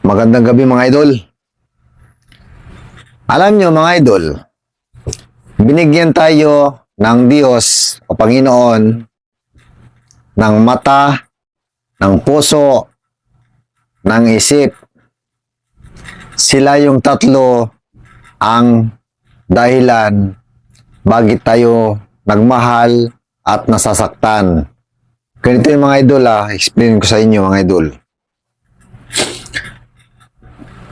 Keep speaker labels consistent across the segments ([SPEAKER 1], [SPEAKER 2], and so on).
[SPEAKER 1] Magandang gabi mga idol. Alam nyo mga idol, binigyan tayo ng Diyos o Panginoon ng mata, ng puso, ng isip. Sila yung tatlo ang dahilan bakit tayo nagmahal at nasasaktan. Ganito yung mga idol explain ko sa inyo mga idol.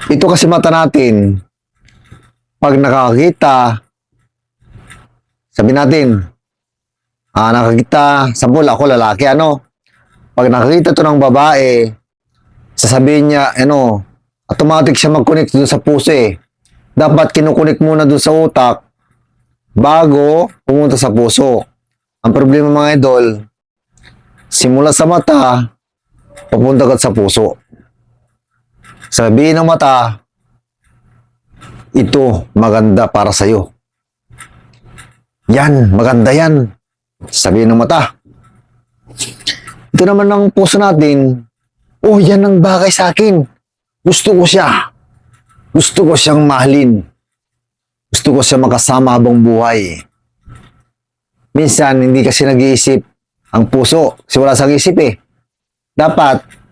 [SPEAKER 1] Ito kasi mata natin, pag nakakita, sabi natin, nakakita, sampol ako lalaki, pag nakakita to ng babae, sasabihin niya, automatic siya mag-connect dun sa puso Dapat kinukunik muna dun sa utak bago pumunta sa puso. Ang problema mga idol, simula sa mata, papunta ka sa puso. Sabihin ng mata, ito maganda para sa'yo. Yan, maganda yan. Sabihin ng mata. Ito naman ng puso natin, yan ang bagay sa akin. Gusto ko siya. Gusto ko siyang mahalin. Gusto ko siyang makasama habang buhay. Minsan, hindi kasi nag-iisip ang puso. Kasi wala sang isip Dapat,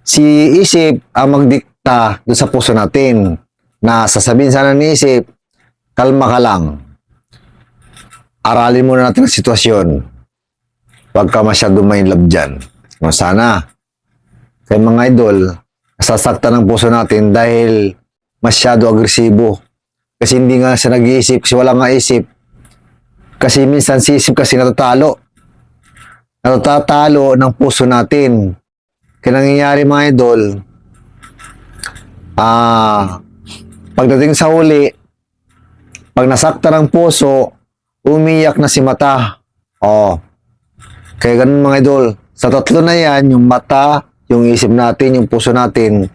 [SPEAKER 1] si isip ang magdikta doon sa puso natin na sasabihin sana ni isip, kalma ka lang. Aralin muna natin ang sitwasyon. Huwag ka masyadong may love dyan. Sana. Kaya mga idol, nasasaktan ang puso natin dahil masyado agresibo. Kasi hindi nga siya nag-iisip, kasi wala nga isip. Kasi minsan si isip kasi natatalo. Natatalo ng puso natin. Kaya nangyayari mga idol, pagdating sa huli, pag nasakta ng puso, umiyak na si mata. Kaya ganun mga idol, sa tatlo na yan, yung mata, yung isip natin, yung puso natin,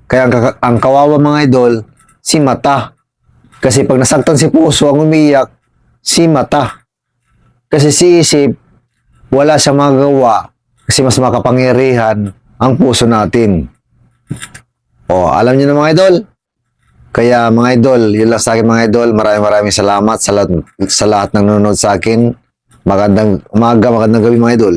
[SPEAKER 1] kaya ang kawawa mga idol, si mata. Kasi pag nasaktan si puso, ang umiyak, si mata. Kasi si isip, wala siya magagawa. Kasi mas makapangyarihan ang puso natin. Alam niyo na mga idol? Kaya mga idol, yun lang sa akin mga idol. Maraming salamat sa lahat ng nanonood sa akin. Magandang umaga, magandang gabi mga idol.